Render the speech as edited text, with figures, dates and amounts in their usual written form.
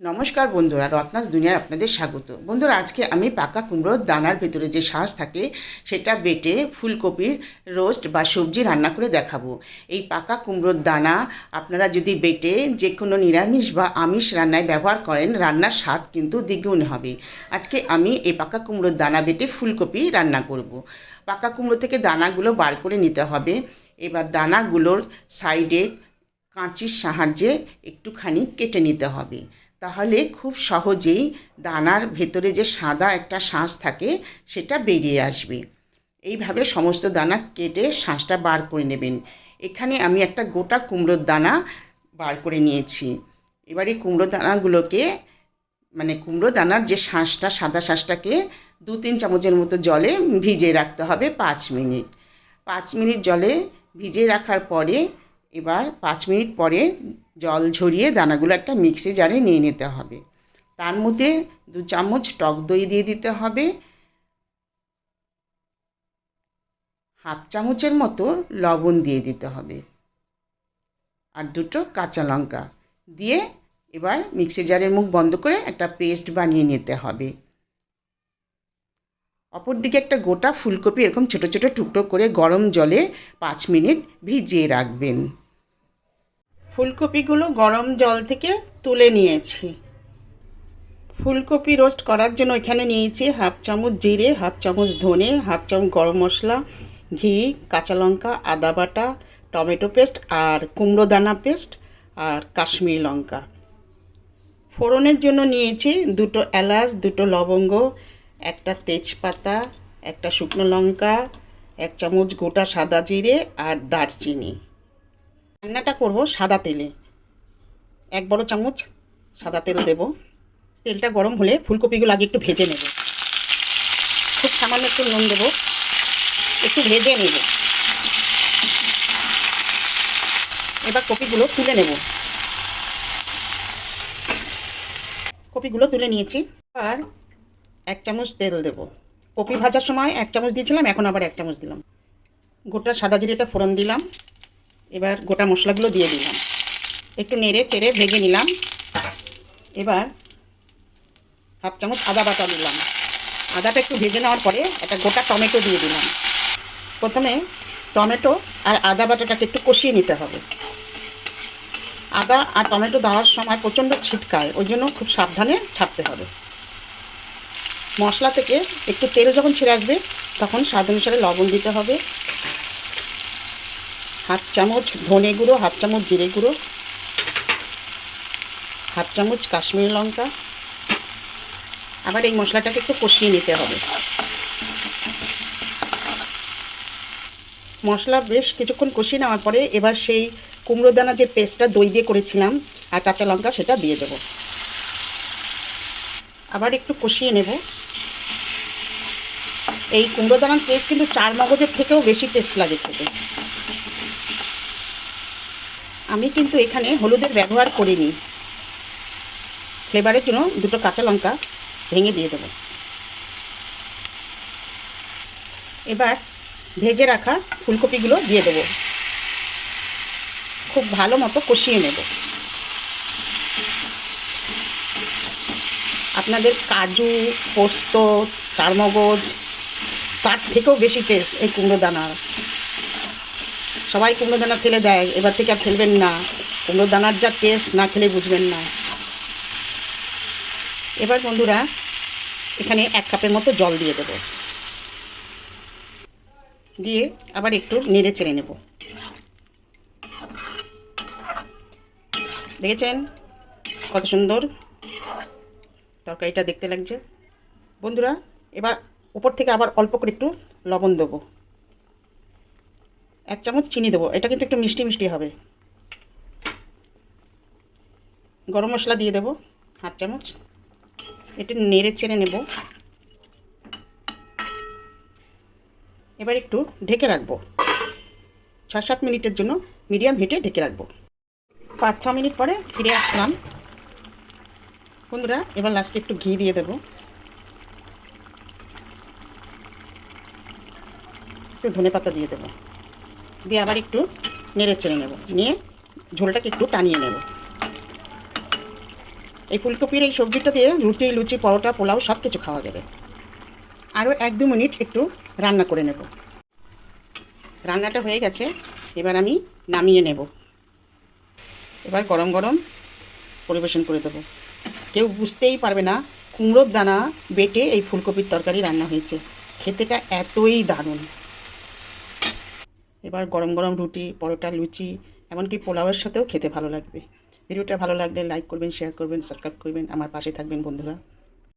নমস্কার বন্ধুরা, রত্নাস দুনিয়ায় আপনাদের স্বাগত। বন্ধুরা, আজকে আমি পাকা কুমড়োর দানার ভেতরে যে শাঁস থাকে সেটা বেটে ফুলকপির রোস্ট বা সবজি রান্না করে দেখাবো। এই পাকা কুমড়োর দানা আপনারা যদি বেটে যে কোনো নিরামিষ বা আমিষ রান্নায় ব্যবহার করেন, রান্নার স্বাদ কিন্তু দ্বিগুণ হবে। আজকে আমি এই পাকা কুমড়োর দানা বেটে ফুলকপি রান্না করব। পাকা কুমড়ো থেকে দানাগুলো বার করে নিতে হবে। এবার দানাগুলোর সাইডে কাঁচির সাহায্যে একটুখানি কেটে নিতে হবে, তাহলে খুব সহজেই দানার ভেতরে যে সাদা একটা শাঁস থাকে সেটা বেরিয়ে আসবে। এইভাবে সমস্ত দানা কেটে শাঁসটা বার করে নেবেন। এখানে আমি একটা গোটা কুমড়োর দানা বার করে নিয়েছি। এবার এই কুমড়ো দানাগুলোকে কুমড়ো দানার যে শাঁসটা, সাদা শাঁসটাকে 2-3 চামচের মতো জলে ভিজিয়ে রাখতে হবে 5 মিনিট। 5 মিনিট জলে ভিজিয়ে রাখার পরে এবার 5 মিনিট পরে জল ঝরিয়ে দানাগুলো একটা মিক্সি জারে নিয়ে নিতে হবে। তার মধ্যে 2 চামচ টক দই দিয়ে দিতে হবে, 1/2 চামচের মতো লবণ দিয়ে দিতে হবে, আর 2টো কাঁচা লঙ্কা দিয়ে এবার মিক্সি জারের মুখ বন্ধ করে একটা পেস্ট বানিয়ে নিতে হবে। অপরদিকে একটা গোটা ফুলকপি এরকম ছোটো ছোটো টুকরো করে গরম জলে 5 মিনিট ভিজিয়ে রাখবেন। ফুলকপিগুলো গরম জল থেকে তুলে নিয়েছি। ফুলকপি রোস্ট করার জন্য এখানে নিয়েছি 1/2 চামচ জিরে, 1/2 চামচ ধনে, 1/2 চামচ গরম মশলা, ঘি, কাঁচা লঙ্কা, আদা বাটা, টমেটো পেস্ট আর কুমড়ো দানা পেস্ট আর কাশ্মীরি লঙ্কা। ফোড়নের জন্য নিয়েছি 2টো এলাচ, 2টো লবঙ্গ, একটা তেজপাতা, একটা শুকনো লঙ্কা, 1 চামচ গোটা সাদা জিরে আর দারচিনি। রান্নাটা করব সাদা তেলে। 1 বড় চামচ সাদা তেল দেব। তেলটা গরম হলে ফুলকপিগুলো আগে একটু ভেজে নেব। খুব সামান্য একটু নুন দেব, একটু ভেজে নেব। এবার কপিগুলো তুলে নেব। কপিগুলো তুলে নিয়েছি। আর 1 চামচ তেল দেব। কপি ভাজার সময় 1 চামচ দিয়েছিলাম, এখন আবার 1 চামচ দিলাম। গোটা সাদা জিরেটা ফোড়ন দিলাম। এবার গোটা মশলাগুলো দিয়ে দিলাম, একটু নেড়ে চেড়ে ভেজে নিলাম। এবার 1/2 চামচ আদা বাটা দিলাম। আদাটা একটু ভেজে নেওয়ার পরে একটা গোটা টমেটো দিয়ে দিলাম। প্রথমে টমেটো আর আদা বাটাটাকে একটু কষিয়ে নিতে হবে। আদা আর টমেটো দেওয়ার সময় প্রচণ্ড ছিটকায়, ওই জন্য খুব সাবধানে ছাড়তে হবে। মশলা থেকে একটু তেল যখন ছেড়ে আসবে তখন স্বাদ অনুসারে লবণ দিতে হবে। 1/2 চামচ ধনে গুঁড়ো, 1/2 চামচ জিরে গুঁড়ো, 1/2 চামচ কাশ্মীরি লঙ্কা। আবার এই মশলাটাকে একটু কষিয়ে নিতে হবে। মশলা বেশ কিছুক্ষণ কষিয়ে নেওয়ার পরে এবার সেই কুমড়ো দানা যে পেস্টটা দই দিয়ে করেছিলাম আর কাঁচা লঙ্কা, সেটা দিয়ে দেব। আবার একটু কষিয়ে নেব। এই কুমড়ো দানার পেস্ট কিন্তু 4 মগজের থেকেও বেশি টেস্ট লাগে খেতে। আমি কিন্তু এখানে হলুদের ব্যবহার করিনি। ফ্লেভারের জন্য 2টো কাঁচা লঙ্কা ভেঙে দিয়ে দেব। এবার ভেজে রাখা ফুলকপিগুলো দিয়ে দেব। খুব ভালো মতো কষিয়ে নেব। আপনাদের কাজু, পোস্ত, 4 মগজ তার থেকেও বেশি টেস্ট এই কুমড়ো দানার। সবাই কুমড়ো দানা ফেলে দেয়, এবার থেকে আর ফেলবেন না। কুমড়ো দানার যা টেস্ট না খেলে বুঝবেন না। এবার বন্ধুরা এখানে 1 কাপের মতো জল দিয়ে দেব। দিয়ে আবার একটু নেড়ে চেড়ে নেব। দেখেছেন কত সুন্দর তরকারিটা দেখতে লাগছে বন্ধুরা। এবার উপর থেকে আবার অল্প করে একটু লবণ দেবো। 1 চামচ চিনি দেবো, এটা কিন্তু একটু মিষ্টি মিষ্টি হবে। গরম মশলা দিয়ে দেবো 1/2 চামচ। একটু নেড়ে চেড়ে নেব। এবার একটু ঢেকে রাখবো 6-7 মিনিটের জন্য, মিডিয়াম হিটে ঢেকে রাখবো। 5-6 মিনিট পরে ফিরে আসলাম বন্ধুরা। এবার লাস্টে একটু ঘি দিয়ে দেবো, একটু ধনেপাতা দিয়ে দেবো, দিয়ে আবার একটু নেড়ে চেড়ে নেব। নিয়ে ঝোলটাকে একটু টানিয়ে নেব। এই ফুলকপির এই সবজিটা দিয়ে রুটি, লুচি, পরোটা, পোলাও সব কিছু খাওয়া যাবে। আরও 1-2 মিনিট একটু রান্না করে নেব। রান্নাটা হয়ে গেছে, এবার আমি নামিয়ে নেব। এবার গরম গরম পরিবেশন করে দেবো। কেউ বুঝতেই পারবে না কুমড়োর দানা বেটে এই ফুলকপির তরকারি রান্না হয়েছে। খেতেটা এতই দারুণ। এবার গরম গরম রুটি, পরোটা, লুচি, এমনকি পোলাওয়ের সাথেও খেতে ভালো লাগবে। ভিডিওটা ভালো লাগলে লাইক করবেন, শেয়ার করবেন, সাবস্ক্রাইব করবেন, আমার পাশে থাকবেন বন্ধুরা।